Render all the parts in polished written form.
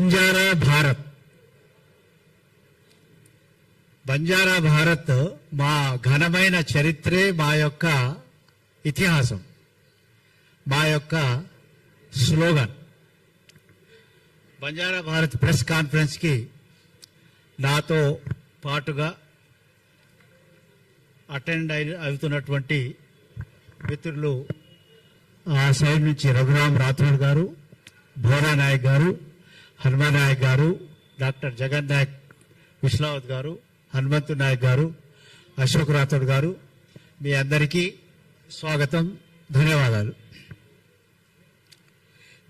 బంజారా భారత్. బంజారా భారత్ మా ఘనమైన చరిత్రే, మా యొక్క ఇతిహాసం, మా యొక్క స్లోగన్. బంజారా భారత్ ప్రెస్ కాన్ఫరెన్స్కి నాతో పాటుగా అటెండ్ అవుతున్నటువంటి మిత్రులు ఆ సైడ్ నుంచి రఘురామ్ రాథోడ్ గారు, భోరా నాయక్ గారు, హనుమాన్ నాయక్ గారు, డాక్టర్ జగన్ నాయక్ విశ్లావత్ గారు, హనుమంతు నాయక్ గారు, అశోక్ రాథోడ్ గారు, మీ అందరికీ స్వాగతం, ధన్యవాదాలు.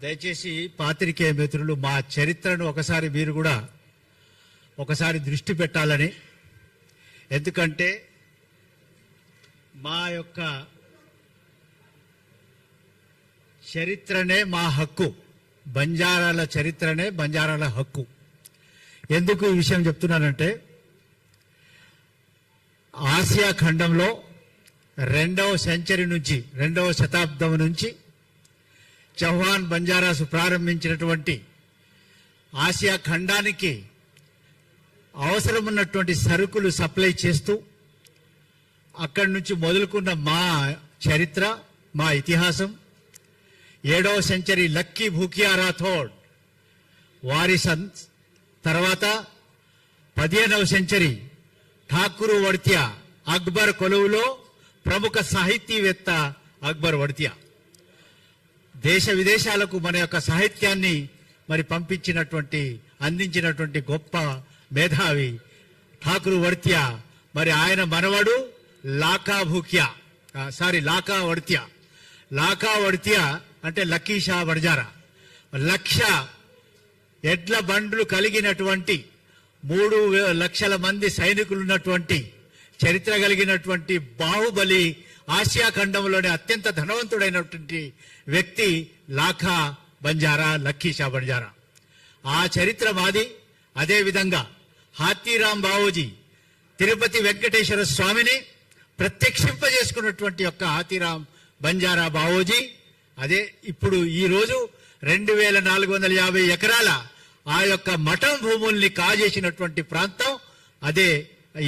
దయచేసి పాత్రికేయ మిత్రులు, మా చరిత్రను ఒకసారి మీరు కూడా ఒకసారి దృష్టి పెట్టాలని, ఎందుకంటే మా యొక్క చరిత్రనే మా హక్కు, బంజారాల చరిత్రనే బంజారాల హక్కు. ఎందుకు ఈ విషయం చెప్తున్నానంటే, ఆసియా ఖండంలో 2వ సెంచరీ నుంచి 2వ శతాబ్దం నుంచి చౌహాన్ బంజారాసు ప్రారంభించినటువంటి ఆసియా ఖండానికి అవసరం ఉన్నటువంటి సరుకులు సప్లై చేస్తూ అక్కడి నుంచి మొదలుకున్న మా చరిత్ర, మా ఇతిహాసం 7వ సెంచరీ లక్కీ భూకియా రాథోడ్ వారి తర్వాత 15వ సెంచరీ ఠాకూరు వడ్త్యా, అక్బర్ కొలువులో ప్రముఖ సాహితీవేత్త అక్బర్ వడ్త్యా, దేశ విదేశాలకు మన యొక్క సాహిత్యాన్ని మరి పంపించినటువంటి, అందించినటువంటి గొప్ప మేధావి ఠాకూరు వడ్త్యా. మరి ఆయన మనవడు లాకా వడ్త్యా. లాకా వడ్త్యా అంటే లక్కీ షా బంజారా. 1,00,000 ఎడ్ల బండ్లు కలిగినటువంటి 3 లక్షల మంది సైనికులు ఉన్నటువంటి చరిత్ర కలిగినటువంటి బాహుబలి, ఆసియా ఖండంలోనే అత్యంత ధనవంతుడైనటువంటి వ్యక్తి లాఖా బంజారా, లక్కీ షా బంజారా. ఆ చరిత్ర మాది. అదేవిధంగా హాతీరాం బావోజీ తిరుపతి వెంకటేశ్వర స్వామిని ప్రత్యక్షింపజేసుకున్నటువంటి యొక్క హాతీరాం బంజారా బావోజీ. అదే ఇప్పుడు ఈరోజు 2,450 ఎకరాల ఆ యొక్క మఠం భూముల్ని కాజేసినటువంటి ప్రాంతం అదే.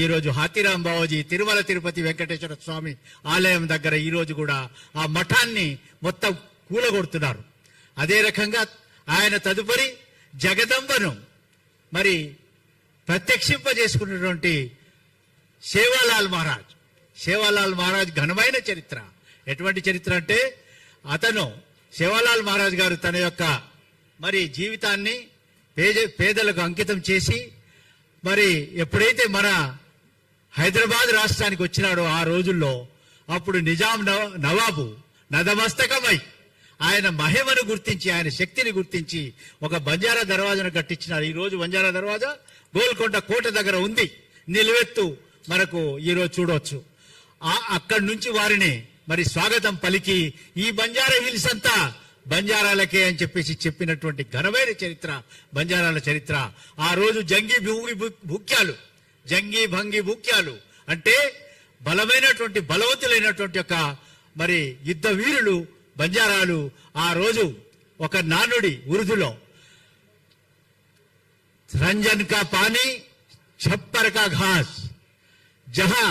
ఈరోజు హాతీరాం బావోజీ తిరుమల తిరుపతి వెంకటేశ్వర స్వామి ఆలయం దగ్గర ఈరోజు కూడా ఆ మఠాన్ని మొత్తం కూలగొడుతున్నారు. అదే రకంగా ఆయన తదుపరి జగదంబను మరి ప్రత్యక్షింపజేసుకున్నటువంటి సేవాలాల్ మహారాజ్ ఘనమైన చరిత్ర. ఎటువంటి చరిత్ర అంటే, అతను సేవాలాల్ మహారాజ్ గారు తన యొక్క మరి జీవితాన్ని పేదలకు అంకితం చేసి, మరి ఎప్పుడైతే మన హైదరాబాద్ రాష్ట్రానికి వచ్చినాడో ఆ రోజుల్లో అప్పుడు నిజాం నవాబు నదమస్తకమై ఆయన మహిమను గుర్తించి, ఆయన శక్తిని గుర్తించి ఒక బంజారా దర్వాజాను కట్టించినారు. ఈ రోజు బంజారా దర్వాజా గోల్కొండ కోట దగ్గర ఉంది, నిలువెత్తు మనకు ఈరోజు చూడవచ్చు. అక్కడి నుంచి వారిని మరి స్వాగతం పలికి ఈ బంజారా హిల్స్ అంతా బంజారాలకే అని చెప్పినటువంటి ఘనమైన చరిత్ర బంజారాల చరిత్ర. ఆ రోజు జంగీ భంగి భూక్యాలు అంటే బలమైనటువంటి, బలవంతులైనటువంటి యొక్క మరి యుద్ధ వీరులు బంజారాలు. ఆ రోజు ఒక నానుడి ఉర్దూలో, రంజన్ కా పానీ ఛప్పర్ కా ఘాస్, జహా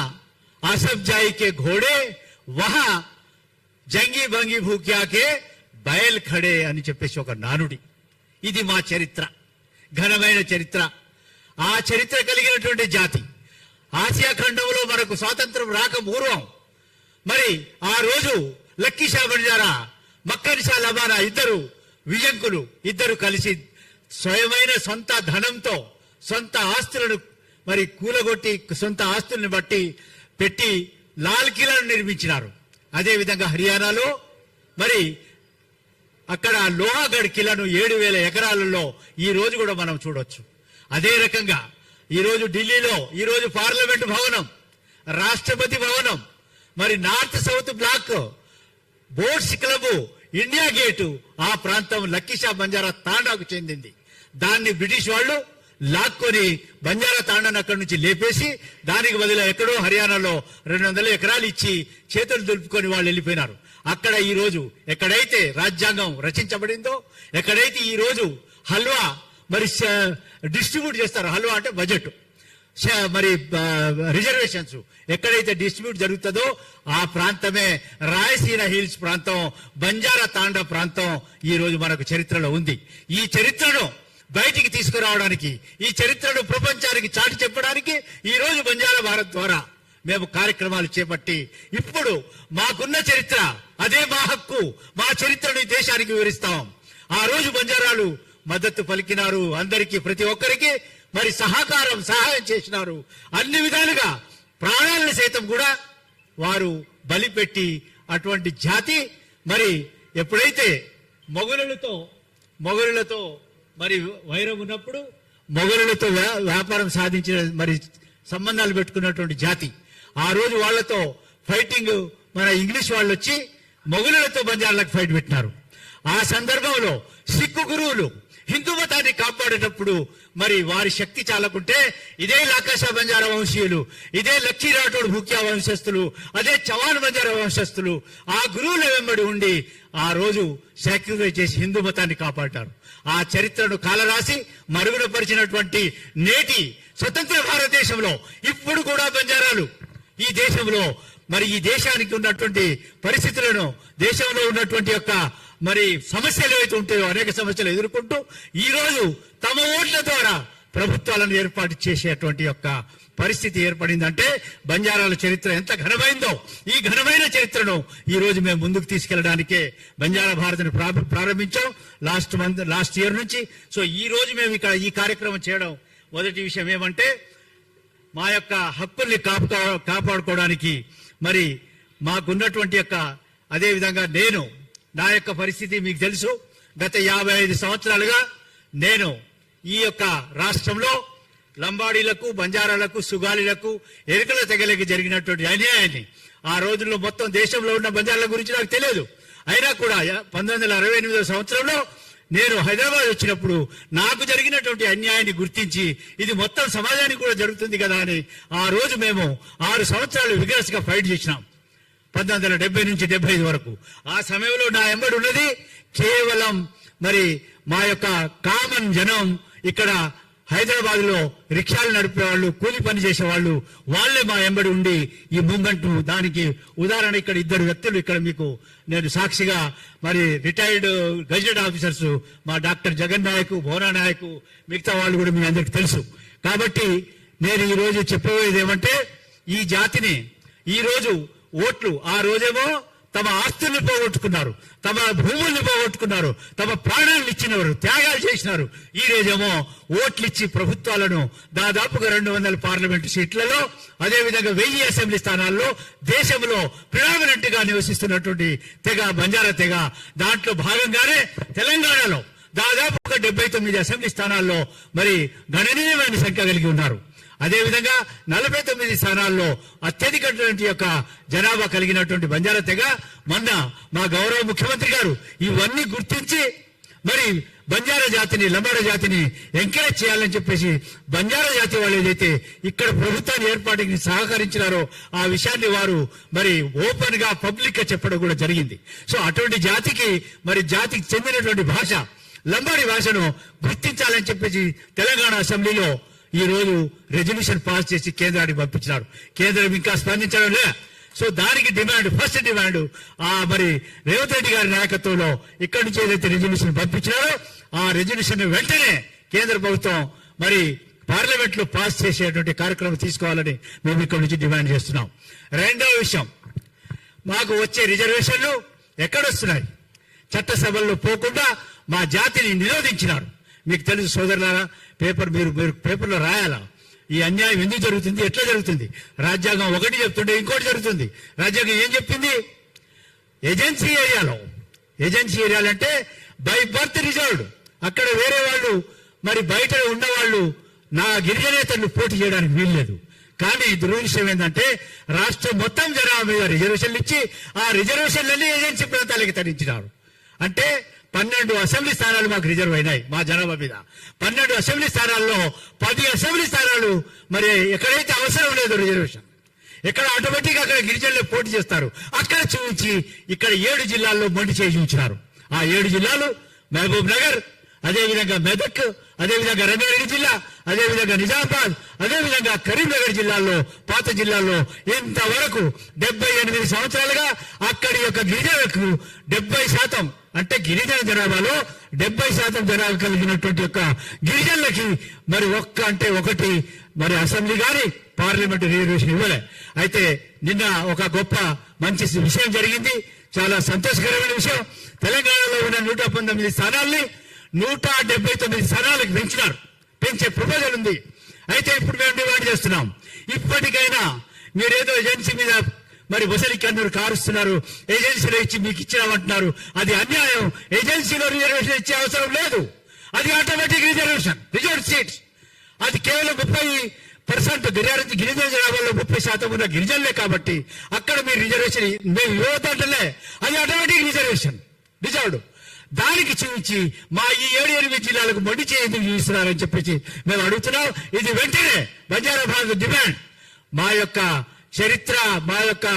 ఆసఫ్ జాయి కే ఘోడే వహా జంగీ భంగి భూక్యాకే బయల్ ఖడే అని చెప్పేసి ఒక నానుడి. ఇది మా చరిత్ర, ఘనమైన చరిత్ర. ఆ చరిత్ర కలిగినటువంటి జాతి. ఆసియా ఖండంలో మనకు స్వాతంత్రం రాక పూర్వం మరి ఆ రోజు లక్కీ షా బంజారా, మక్కన్ షా లబానా ఇద్దరు కలిసి స్వయమైన సొంత ధనంతో సొంత ఆస్తులను మరి కూలగొట్టి, సొంత ఆస్తుల్ని పెట్టి లాల్ కిలాను నిర్మించినారు. అదేవిధంగా హర్యానాలో మరి అక్కడ లోహాగఢ్ కిలాను 7,000 ఎకరాలలో ఈ రోజు కూడా మనం చూడొచ్చు. అదే రకంగా ఈరోజు ఢిల్లీలో ఈరోజు పార్లమెంట్ భవనం, రాష్ట్రపతి భవనం, మరి north south block, boats club, India gate ఆ ప్రాంతం లక్కీ షా బంజారా తాండాకు చెందింది. దాన్ని బ్రిటిష్ వాళ్ళు లాక్కొని బంజారా తాండాను అక్కడి నుంచి లేపేసి దానికి బదులు ఎక్కడో హర్యానాలో 200 ఎకరాలు ఇచ్చి చేతులు దులుపుకొని వాళ్ళు వెళ్ళిపోయినారు. అక్కడ ఈ రోజు ఎక్కడైతే రాజ్యాంగం రచించబడిందో, ఎక్కడైతే ఈ రోజు హల్వా మరి డిస్ట్రిబ్యూట్ చేస్తారు. హల్వా అంటే బడ్జెట్, మరి రిజర్వేషన్స్ ఎక్కడైతే డిస్ట్రిబ్యూట్ జరుగుతుందో ఆ ప్రాంతమే రాయసీన హిల్స్ ప్రాంతం, బంజారా తాండా ప్రాంతం ఈ రోజు మనకు చరిత్రలో ఉంది. ఈ చరిత్రను బయటికి తీసుకురావడానికి, ఈ చరిత్రను ప్రపంచానికి చాటి చెప్పడానికి ఈ రోజు బంజారా భారత్ ద్వారా మేము కార్యక్రమాలు చేపట్టి ఇప్పుడు మాకున్న చరిత్ర అదే మా హక్కు, మా చరిత్రను ఈ దేశానికి వివరిస్తాం. ఆ రోజు బంజారాలు మద్దతు పలికినారు, అందరికీ ప్రతి ఒక్కరికి మరి సహాయం చేసినారు. అన్ని విధాలుగా ప్రాణాలను సైతం కూడా వారు బలిపెట్టి అటువంటి జాతి మరి ఎప్పుడైతే మొఘలులతో మరి వైరం ఉన్నప్పుడు మొఘలులతో వ్యాపారం సాధించిన మరి సంబంధాలు పెట్టుకున్నటువంటి జాతి ఆ రోజు వాళ్లతో ఫైటింగ్ మన ఇంగ్లీష్ వాళ్ళు వచ్చి మొఘలులతో బంజారాలకు ఫైట్ పెట్టినారు. ఆ సందర్భంలో సిక్కు గురువులు హిందూ మతాన్ని కాపాడేటప్పుడు మరి వారి శక్తి చాలకుంటే ఇదే లాకాషా బంజారా వంశీయులు, ఇదే లక్కీ రాఠోడ్ భూక్యా వంశస్థులు, అదే చవాన్ బంజారా వంశస్థులు ఆ గురువుల వెంబడి ఉండి ఆ రోజు సాక్రిఫైస్ చేసి హిందూ మతాన్ని కాపాడారు. ఆ చరిత్రను కాలరాసి మరుగున పరిచినటువంటి నేటి స్వతంత్ర భారతదేశంలో ఇప్పుడు కూడా బంజారాలు ఈ దేశంలో మరి ఈ దేశానికి ఉన్నటువంటి పరిస్థితులను, దేశంలో ఉన్నటువంటి యొక్క మరి సమస్యలు ఏవైతే ఉంటాయో అనేక సమస్యలు ఎదుర్కొంటూ ఈ రోజు తమ ఓట్ల ద్వారా ప్రభుత్వాలను ఏర్పాటు చేసేటువంటి యొక్క పరిస్థితి ఏర్పడిందంటే బంజారాల చరిత్ర ఎంత ఘనమైందో, ఈ ఘనమైన చరిత్రను ఈ రోజు మేము ముందుకు తీసుకెళ్లడానికే బంజారా భారత్ని ప్రారంభించాం లాస్ట్ ఇయర్ నుంచి. సో ఈ రోజు మేము ఇక్కడ ఈ కార్యక్రమం చేయడం మొదటి విషయం ఏమంటే మా యొక్క హక్కుల్ని కాపాడుకోవడానికి మరి మాకున్నటువంటి యొక్క అదే విధంగా నా యొక్క పరిస్థితి మీకు తెలుసు. గత 55 సంవత్సరాలుగా నేను ఈ యొక్క రాష్ట్రంలో లంబాడీలకు, బంజారాలకు, సుగాలీలకు, ఎరుకల తెగలకి జరిగినటువంటి అన్యాయాన్ని ఆ రోజుల్లో మొత్తం దేశంలో ఉన్న బంజారాల గురించి నాకు తెలియదు. అయినా కూడా 1968 సంవత్సరంలో నేను హైదరాబాద్ వచ్చినప్పుడు నాకు జరిగినటువంటి అన్యాయాన్ని గుర్తించి ఇది మొత్తం సమాజానికి కూడా జరుగుతుంది కదా అని ఆ రోజు మేము 6 సంవత్సరాలు విగరస్ గా ఫైట్ చేసినాం. 1970 నుంచి 75 వరకు. ఆ సమయంలో నా ఎంబడి ఉన్నది కేవలం మరి మా యొక్క కామన్ జనం, ఇక్కడ హైదరాబాద్ లో రిక్షాలు నడిపేవాళ్ళు, కూలి పని చేసేవాళ్ళు, వాళ్లే మా ఎంబడి ఉండి ఈ మూవ్మెంట్. దానికి ఉదాహరణ ఇక్కడ 2 వ్యక్తులు ఇక్కడ మీకు నేను సాక్షిగా మరి రిటైర్డ్ గెజెటెడ్ ఆఫీసర్స్ మా డాక్టర్ జగన్ నాయక్, భోనా నాయక్, మిగతా వాళ్ళు కూడా మీ అందరికి తెలుసు. కాబట్టి నేను ఈ రోజు చెప్పబోయేది ఏమంటే ఈ జాతిని ఈ రోజు ఓట్లు ఆ రోజేమో తమ ఆస్తుల్ని పోగొట్టుకున్నారు, తమ భూముల్ని పోగొట్టుకున్నారు, తమ ప్రాణాలను ఇచ్చినవారు, త్యాగాలు చేసినారు. ఈ రోజేమో ఓట్లు ఇచ్చి ప్రభుత్వాలను దాదాపుగా 200 పార్లమెంటు సీట్లలో, అదేవిధంగా 1000 అసెంబ్లీ స్థానాల్లో దేశంలో ప్రిడామినెంట్ గా నివసిస్తున్నటువంటి తెగ బంజారా తెగ. దాంట్లో భాగంగానే తెలంగాణలో దాదాపుగా 79 అసెంబ్లీ స్థానాల్లో మరి గణనీయమైన సంఖ్య కలిగి ఉన్నారు. అదేవిధంగా 49 స్థానాల్లో అత్యధికటువంటి యొక్క జనాభా కలిగినటువంటి బంజారా తెగ. మొన్న మా గౌరవ ముఖ్యమంత్రి గారు ఇవన్నీ గుర్తించి మరి బంజారా జాతిని, లంబాడా జాతిని ఎంకరేజ్ చేయాలని చెప్పేసి బంజారా జాతి వాళ్ళు ఏదైతే ఇక్కడ ప్రభుత్వాన్ని ఏర్పాటుకి సహకరించినారో ఆ విషయాన్ని వారు మరి ఓపెన్ గా పబ్లిక్ గా చెప్పడం కూడా జరిగింది. సో అటువంటి జాతికి మరి జాతికి చెందినటువంటి భాష లంబాడి భాషను గుర్తించాలని చెప్పేసి తెలంగాణ అసెంబ్లీలో ఈ రోజు రెజల్యూషన్ పాస్ చేసి కేంద్రానికి పంపించినారు. కేంద్రం ఇంకా స్పందించడం లే. సో దానికి ఫస్ట్ డిమాండ్ మరి రేవంత్ రెడ్డి గారి నాయకత్వంలో ఇక్కడి నుంచి ఏదైతే రెజల్యూషన్ పంపించినారో ఆ రెజల్యూషన్ వెంటనే కేంద్ర ప్రభుత్వం మరి పార్లమెంట్ లో పాస్ చేసేటువంటి కార్యక్రమం తీసుకోవాలని మేము ఇక్కడి నుంచి డిమాండ్ చేస్తున్నాం. రెండవ విషయం, మాకు వచ్చే రిజర్వేషన్లు ఎక్కడొస్తున్నాయి? చట్టసభల్లో పోకుండా మా జాతిని నిరోధించినారు. మీకు తెలుసు సోదరులారా, మీరు పేపర్లో రాయాలా ఈ అన్యాయం ఎందుకు జరుగుతుంది, ఎట్లా జరుగుతుంది. రాజ్యాంగం ఒకటి చెప్తుంటే ఇంకోటి జరుగుతుంది. రాజ్యాంగం ఏం చెప్పింది? ఏజెన్సీ ఏరియాలు అంటే బై బర్త్ రిజర్వ్డ్. అక్కడ వేరే వాళ్ళు మరి బయట ఉన్నవాళ్ళు నా గిరిజనేతలు పోటీ చేయడానికి వీల్లేదు. కానీ దురదృష్టం ఏంటంటే రాష్ట్రం మొత్తం జనాభా మీద రిజర్వేషన్లు ఇచ్చి ఆ రిజర్వేషన్లన్నీ ఏజెన్సీ ప్రాంతాలకు తరలించినారు. అంటే 12 అసెంబ్లీ స్థానాలు మాకు రిజర్వ్ అయినాయి మా జనాభా మీద. 12 అసెంబ్లీ స్థానాల్లో 10 అసెంబ్లీ స్థానాలు మరి ఎక్కడైతే అవసరం లేదు రిజర్వేషన్, ఎక్కడ ఆటోమేటిక్ అక్కడ గిరిజనులు పోటీ చేస్తారు, అక్కడ చూపించి ఇక్కడ 7 జిల్లాల్లో మొండి చేసి ఉంచినారు. ఆ 7 జిల్లాలు మహబూబ్ నగర్, అదేవిధంగా మెదక్, అదేవిధంగా రంగారెడ్డి జిల్లా, అదేవిధంగా నిజామాబాద్, అదేవిధంగా కరీంనగర్ జిల్లాల్లో, పాత జిల్లాల్లో ఇంతవరకు 78 సంవత్సరాలుగా అక్కడి యొక్క గిరిజనులకు 70% అంటే గిరిజన జనాభాలో 70% జనాభా కలిగినటువంటి యొక్క గిరిజనులకి మరి ఒకటి మరి అసెంబ్లీ గాని పార్లమెంట్ రిజర్వేషన్ ఇవ్వలే. అయితే నిన్న ఒక గొప్ప మంచి విషయం జరిగింది, చాలా సంతోషకరమైన విషయం. తెలంగాణలో ఉన్న 119 స్థానాల్ని 179 స్థానాలకు పెంచే ప్రపోజల్ ఉంది. అయితే ఇప్పుడు మేము డిమాండ్ చేస్తున్నాం, ఇప్పటికైనా మీరేదో ఏజెన్సీ మీద మరి ముసలి కన్నులు కారుస్తున్నారు, ఏజెన్సీలో ఇచ్చి మీకు ఇచ్చినామంటున్నారు. అది అన్యాయం. ఏజెన్సీలో రిజర్వేషన్ ఇచ్చే అవసరం లేదు. అది ఆటోమేటిక్ రిజర్వేషన్, రిజర్వ్ సీట్స్. అది కేవలం 30% గిరిజన జనాభాలో 30% ఉన్న గిరిజనులే కాబట్టి అక్కడ మీరు రిజర్వేషన్ మేము ఇవ్వదంటలే. అది ఆటోమేటిక్ రిజర్వేషన్, రిజర్వ్డ్. దానికి చూపించి మా ఈ 7-8 జిల్లాలకు మొండి చేసి చూపిస్తున్నారని చెప్పేసి మేము అడుగుతున్నాం. ఇది వెంటనే బంజారా భారత్ డిమాండ్. మా యొక్క చరిత్ర, మా యొక్క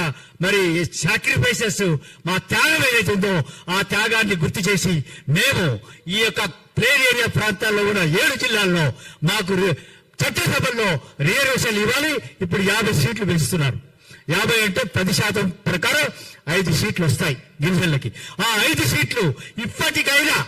మరి సాక్రిఫైసెస్, మా త్యాగం ఏదైతే ఉందో ఆ త్యాగాన్ని గుర్తు చేసి మేము ఈ యొక్క ప్లేన్ ఏరియా ప్రాంతాల్లో ఉన్న 7 జిల్లాల్లో మాకు చట్టసభల్లో రిజర్వేషన్లు ఇవ్వాలి. ఇప్పుడు 50 సీట్లు పెంచుతున్నారు. 50 అంటే 10% ప్రకారం 5 సీట్లు వస్తాయి గిరిజనులకి. ఆ 5 సీట్లు ఇప్పటికైనా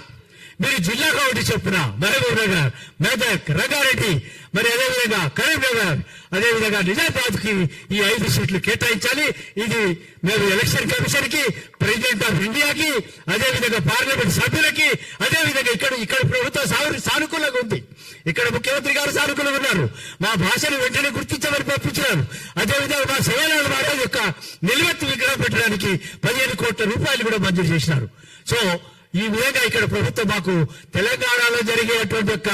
మీరు జిల్లా కమిటీ చొప్పున మహబూబ్ నగర్, మెదక్, రంగారెడ్డి, మరి అదేవిధంగా కరీంనగర్, అదేవిధంగా నిజామాబాద్ కి ఈ 5 సీట్లు కేటాయించాలి. ఇది మేము ఎలక్షన్ కమిషన్ కి, ప్రెసిడెంట్ ఆఫ్ ఇండియాకి, అదేవిధంగా పార్లమెంట్ సభ్యులకి, అదేవిధంగా ఇక్కడ ప్రభుత్వం సానుకూలంగా ఉంది. ఇక్కడ ముఖ్యమంత్రి గారు సానుకూలంగా ఉన్నారు. మా భాషను వెంటనే గుర్తించమని పంపించారు. అదేవిధంగా మా శివలాల్ మహారాజ్ యొక్క నిలువెత్తు విగ్రహం పెట్టడానికి 15 కోట్ల రూపాయలు కూడా మంజూరు చేసినారు. సో ఈ విధంగా ఇక్కడ ప్రభుత్వం మాకు తెలంగాణలో జరిగేటువంటి యొక్క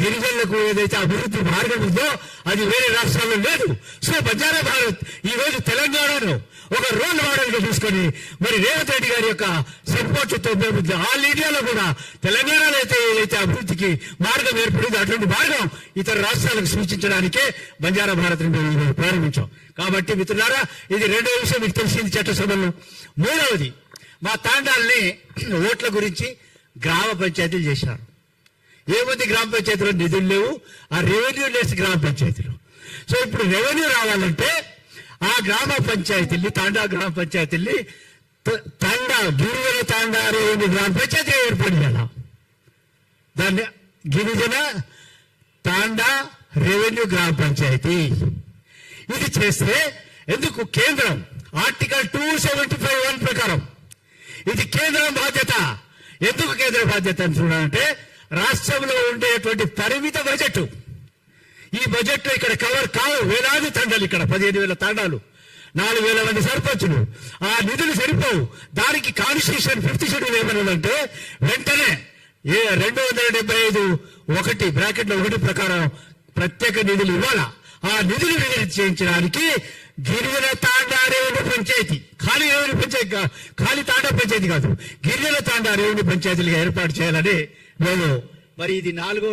గిరిజనులకు ఏదైతే అభివృద్ధి మార్గం ఉందో అది వేరే రాష్ట్రాల్లో లేదు. సో బంజారా భారత్ ఈ రోజు తెలంగాణను ఒక రోల్ మోడల్ గా తీసుకొని మరి రేవంత్ రెడ్డి గారి యొక్క సపోర్ట్ తో మేము ఆల్ ఇండియాలో కూడా తెలంగాణలో ఏదైతే అభివృద్ధికి మార్గం ఏర్పడిందో అటువంటి మార్గం ఇతర రాష్ట్రాలకు సూచించడానికే బంజారా భారత్ మేము ప్రారంభించాం. కాబట్టి మిత్రులారా, ఇది రెండో విషయం మీకు తెలిసింది చట్టసభలో. మూడవది, మా తాండాల్ని ఓట్ల గురించి గ్రామ పంచాయతీలు చేశారు. ఏముంది గ్రామ పంచాయతీలో నిధులు లేవు, ఆ రెవెన్యూ లెస్ గ్రామ పంచాయతీలు. సో ఇప్పుడు రెవెన్యూ రావాలంటే ఆ గ్రామ పంచాయతీల్ని, తాండా గ్రామ పంచాయతీల్ని గిరిజన తాండా రెవెన్యూ గ్రామ పంచాయతీ ఏర్పాటు చేయాలి. దాన్ని గిరిజన తాండా రెవెన్యూ గ్రామ పంచాయతీ ఇది చేస్తే ఎందుకు కేంద్రం ఆర్టికల్ 275(1) ప్రకారం ఇది కేంద్రం బాధ్యత. ఎందుకు కేంద్ర బాధ్యత అని చూడాలంటే రాష్ట్రంలో ఉండేటువంటి పరిమిత బడ్జెట్, ఈ బడ్జెట్ లో ఇక్కడ కవర్ కావు. వేలాది తండాలు, ఇక్కడ 15,000 తాండాలు, 4,000 మంది సర్పంచులు, ఆ నిధులు సరిపోవు. దానికి కాన్స్టిట్యూషన్ 5th షెడ్యూల్ ఏమన్నదంటే వెంటనే 275(1) ప్రకారం ప్రత్యేక నిధులు ఇవ్వాలా. ఆ నిధులు విడుదల చేయించడానికి గిరిజన తాండా రెవెన్యూ పంచాయతీ, ఖాళీ రెవెన్యూ పంచాయతీ, ఖాళీ తాండా పంచాయతీ కాదు, గిరిజన తాండా రెవెన్యూ పంచాయతీలుగా ఏర్పాటు చేయాలని మేము మరి ఇది 4వ